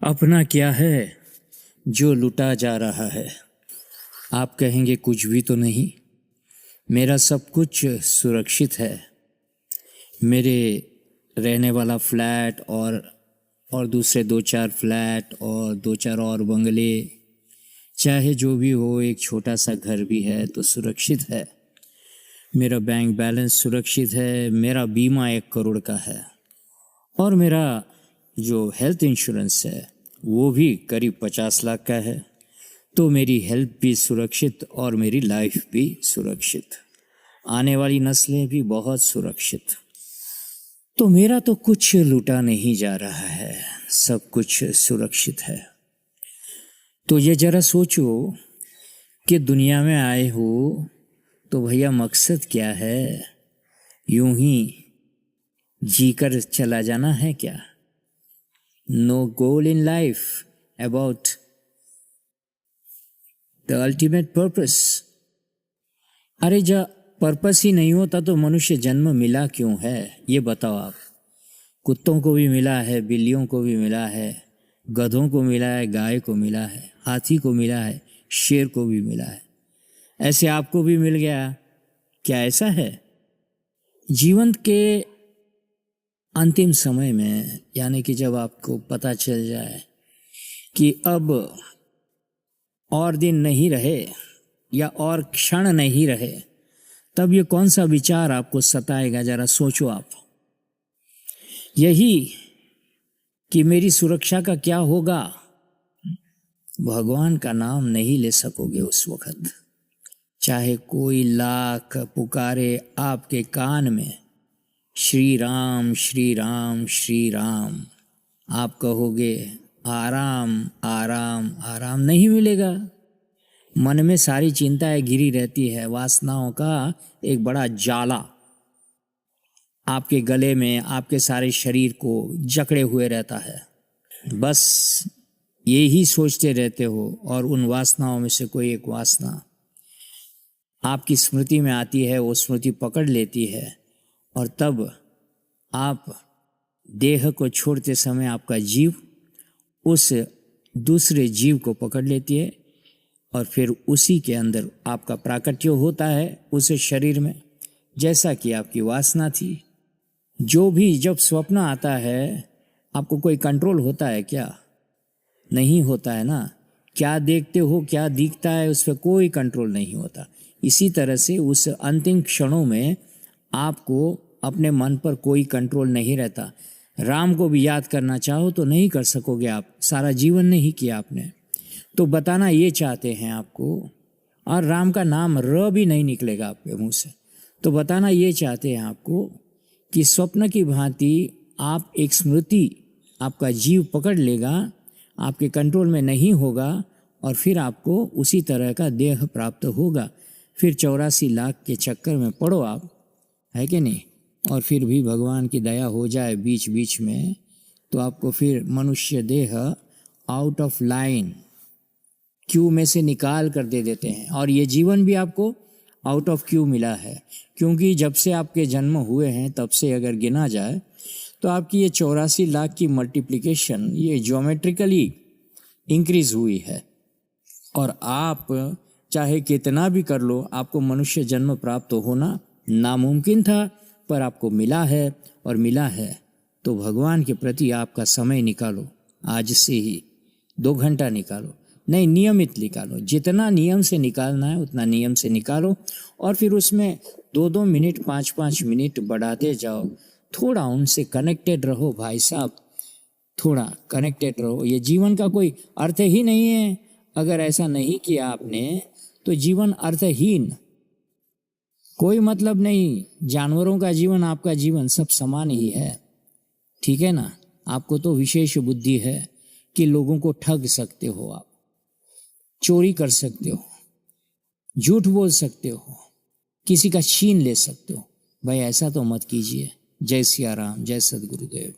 अपना क्या है जो लुटा जा रहा है। आप कहेंगे कुछ भी तो नहीं, मेरा सब कुछ सुरक्षित है। मेरे रहने वाला फ्लैट और दूसरे 2-4 फ्लैट और 2-4 और बंगले, चाहे जो भी हो, एक छोटा सा घर भी है तो सुरक्षित है। मेरा बैंक बैलेंस सुरक्षित है, मेरा बीमा 1 करोड़ का है और मेरा जो हेल्थ इंश्योरेंस है वो भी करीब 50 लाख का है। तो मेरी हेल्थ भी सुरक्षित और मेरी लाइफ भी सुरक्षित, आने वाली नस्लें भी बहुत सुरक्षित। तो मेरा तो कुछ लूटा नहीं जा रहा है, सब कुछ सुरक्षित है। तो ये जरा सोचो कि दुनिया में आए हो तो भैया मकसद क्या है? यूं ही जीकर चला जाना है क्या? No goal in life about the ultimate purpose. अरे जब पर्पस ही नहीं होता तो मनुष्य जन्म मिला क्यों है, ये बताओ आप। कुत्तों को भी मिला है, बिल्लियों को भी मिला है, गधों को मिला है, गाय को मिला है, हाथी को मिला है, शेर को भी मिला है। ऐसे आपको भी मिल गया क्या? ऐसा है जीवन के अंतिम समय में, यानी कि जब आपको पता चल जाए कि अब और दिन नहीं रहे या और क्षण नहीं रहे, तब ये कौन सा विचार आपको सताएगा? जरा सोचो आप। यही कि मेरी सुरक्षा का क्या होगा? भगवान का नाम नहीं ले सकोगे उस वक्त, चाहे कोई लाख पुकारे आपके कान में श्री राम श्री राम श्री राम। आप कहोगे आराम आराम आराम, नहीं मिलेगा। मन में सारी चिंताएं घिरी रहती है, वासनाओं का एक बड़ा जाला आपके गले में, आपके सारे शरीर को जकड़े हुए रहता है। बस यही सोचते रहते हो और उन वासनाओं में से कोई एक वासना आपकी स्मृति में आती है, वो स्मृति पकड़ लेती है और तब आप देह को छोड़ते समय आपका जीव उस दूसरे जीव को पकड़ लेती है और फिर उसी के अंदर आपका प्राकट्य होता है उस शरीर में, जैसा कि आपकी वासना थी। जो भी जब स्वप्न आता है, आपको कोई कंट्रोल होता है क्या? नहीं होता है ना। क्या देखते हो, क्या दिखता है, उस पर कोई कंट्रोल नहीं होता। इसी तरह से उस अंतिम क्षणों में आपको अपने मन पर कोई कंट्रोल नहीं रहता। राम को भी याद करना चाहो तो नहीं कर सकोगे आप, सारा जीवन नहीं किया आपने। तो बताना ये चाहते हैं आपको, और राम का नाम र भी नहीं निकलेगा आपके मुंह से, तो बताना ये चाहते हैं आपको कि स्वप्न की भांति आप एक स्मृति, आपका जीव पकड़ लेगा, आपके कंट्रोल में नहीं होगा और फिर आपको उसी तरह का देह प्राप्त होगा। फिर 84 लाख के चक्कर में पड़ो आप, है कि नहीं? और फिर भी भगवान की दया हो जाए बीच बीच में तो आपको फिर मनुष्य देह आउट ऑफ लाइन, क्यू में से निकाल कर दे देते हैं। और ये जीवन भी आपको आउट ऑफ क्यू मिला है, क्योंकि जब से आपके जन्म हुए हैं तब से अगर गिना जाए तो आपकी ये 84 लाख की मल्टीप्लिकेशन ये ज्योमेट्रिकली इंक्रीज हुई है। और आप चाहे कितना भी कर लो, आपको मनुष्य जन्म प्राप्त होना नामुमकिन था, पर आपको मिला है। और मिला है तो भगवान के प्रति आपका समय निकालो, आज से ही 2 घंटा निकालो, नहीं नियमित निकालो। जितना नियम से निकालना है उतना नियम से निकालो और फिर उसमें 2-2 मिनट 5-5 मिनट बढ़ाते जाओ। थोड़ा उनसे कनेक्टेड रहो भाई साहब, थोड़ा कनेक्टेड रहो। ये जीवन का कोई अर्थ ही नहीं है। अगर ऐसा नहीं किया आपने तो जीवन अर्थहीन, कोई मतलब नहीं। जानवरों का जीवन, आपका जीवन सब समान ही है, ठीक है ना? आपको तो विशेष बुद्धि है कि लोगों को ठग सकते हो, आप चोरी कर सकते हो, झूठ बोल सकते हो, किसी का छीन ले सकते हो। भाई ऐसा तो मत कीजिए। जय सिया राम, जय सद्गुरुदेव।